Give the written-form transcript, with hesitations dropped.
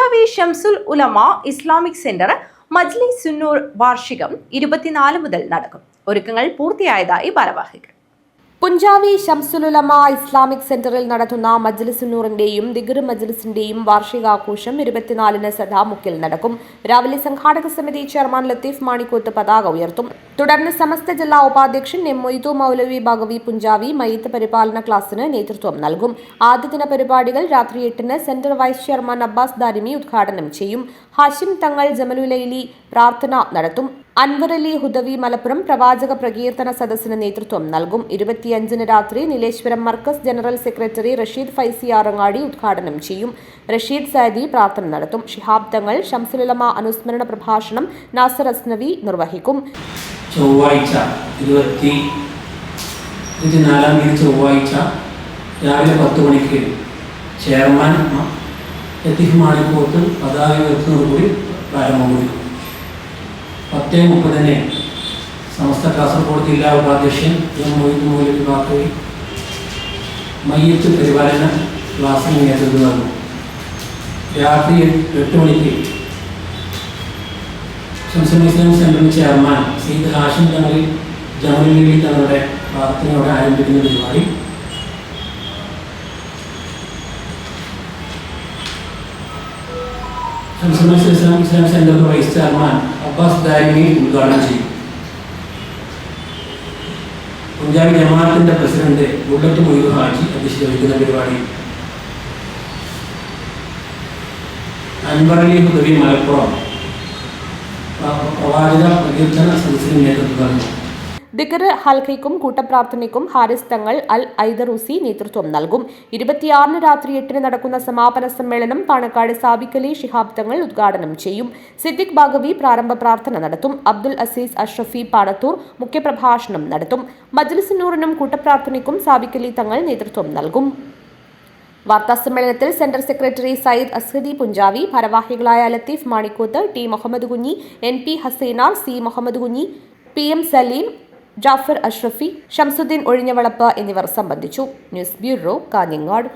പുഞ്ചാവി ഷംസുൽ ഉലമ Islamic centre മജ്ലിസ് സുന്നൂർ വാർഷികം 24 മുതൽ നടക്കും. ഒരുക്കങ്ങൾ പൂർത്തിയായതായി ഭാരവാഹികൾ. പുഞ്ചാവി ഷംസുൽ ഉലമ ഇസ്ലാമിക് സെന്ററിൽ നടത്തുന്ന മജ്ലിസ് സുന്നൂറിന്റെയും ദിഗ്ർ മജ്ലിസിന്റെയും വാർഷികാഘോഷം 24-ന് സദാമുക്കിൽ നടക്കും. രാവിലെ സംഘാടക സമിതി ചെയർമാൻ ലത്തീഫ് മാണിക്കോത്ത് പതാക ഉയർത്തും. തുടർന്ന് സമസ്ത ജില്ലാ ഉപാധ്യക്ഷൻ എം മൊയ്തു മൗലവി ഭഗവി പുഞ്ചാവി മയ്യിത്ത് പരിപാലന ക്ലാസിന് നേതൃത്വം നൽകും. ആദ്യദിന പരിപാടികൾ രാത്രി 8-ന് centre vice chairman Abbas Darimi ഉദ്ഘാടനം ചെയ്യും. ഹാഷിം തങ്ങൾ ജമലുലൈലി പ്രാർത്ഥന നടത്തും. അൻവർ അലി ഹുദവി മലപ്പുറം പ്രവാചക പ്രകീർത്തന സദസ്സിന് നേതൃത്വം നൽകും. 25-ന് രാത്രി നീലേശ്വരം മർക്കസ് ജനറൽ സെക്രട്ടറി റഷീദ് ഫൈസി ആറങ്ങാടി ഉദ്ഘാടനം ചെയ്യും. റഷീദ് സൈദി പ്രാർത്ഥന നടത്തും. ഷിഹാബ് തങ്ങൾ ഷംസുൽ ഉലമ അനുസ്മരണ പ്രഭാഷണം നാസർ അസ്നവി നിർവഹിക്കും. ചൊവ്വാഴ്ച 24 ചൊവ്വാഴ്ച രാവിലെ 10 മണിക്ക് ചെയർമാൻ ലത്തീഫ് മാണിക്കോത്ത് പതാക ഉയർത്തുന്നതോടുകൂടി പ്രാരംഭം കുറിക്കും. 10:30 സമസ്ത കാസർഗോഡ് ജില്ലാ ഉപാധ്യക്ഷൻ എം മൊയ്തു മൗലവി ഭഗവി മയ്യിത്ത് പരിപാലന ക്ലാസിന് നേതൃത്വം നൽകും. രാത്രി 8 മണിക്ക് ഷംസുൽ ഇസ്ലാം സെന്റർ ചെയർമാൻ സയ്യിദ് ഹാഷിം തങ്ങൾ ജമലുലൈലി തങ്ങളുടെ പ്രാർത്ഥനയോടെ ആരംഭിക്കുന്ന പരിപാടി Shamsul Islam centre vice chairman Abbas Darimi ഉദ്ഘാടനം ചെയ്യും. പുഞ്ചാബി ജമാഅത്തിന്റെ പ്രസിഡന്റ് ബുള്ളറ്റ് മൊയ്തു ഹാജി അധ്യക്ഷത വഹിക്കുന്ന പരിപാടി അൻവർ അലി ഹുദവി മലപ്പുറം പ്രവാചക പ്രകീർത്തന സദസ്സിന് നേതൃത്വം നൽകും. ദിഗ്ർ ഹൽഖയ്ക്കും കൂട്ടപ്രാർത്ഥനയ്ക്കും ഹാരിസ് തങ്ങൾ അൽ ഐദറൂസി നേതൃത്വം നൽകും. 26-ന് രാത്രി 8-ന് നടക്കുന്ന സമാപന സമ്മേളനം പാണക്കാട് സാബിക് അലി ശിഹാബ് തങ്ങൾ ഉദ്ഘാടനം ചെയ്യും. സിദ്ദിഖ് ബാഗവി പ്രാരംഭ പ്രാർത്ഥന നടത്തും. അബ്ദുൽ അസീസ് അഷ്റഫി പാണത്തൂർ മുഖ്യപ്രഭാഷണം നടത്തും. മജ്ലിസ് നൂറിനും കൂട്ടപ്രാർത്ഥനയ്ക്കും സാബിക് അലി തങ്ങൾ നേതൃത്വം നൽകും. വാർത്താസമ്മേളനത്തിൽ സെന്റർ സെക്രട്ടറി സയ്യിദ് അസ്ഹദി പുഞ്ചാവി, ഭാരവാഹികളായ Latheef Manikkoth, T Muhammad Kunhi, NP Hassainar, C Muhammad Kunhi, PM Saleem, Jafar Ashrafi, Shamsuddin Ozhinjavalappu എന്നിവർ സംബന്ധിച്ചു. News bureau, Kanhangad.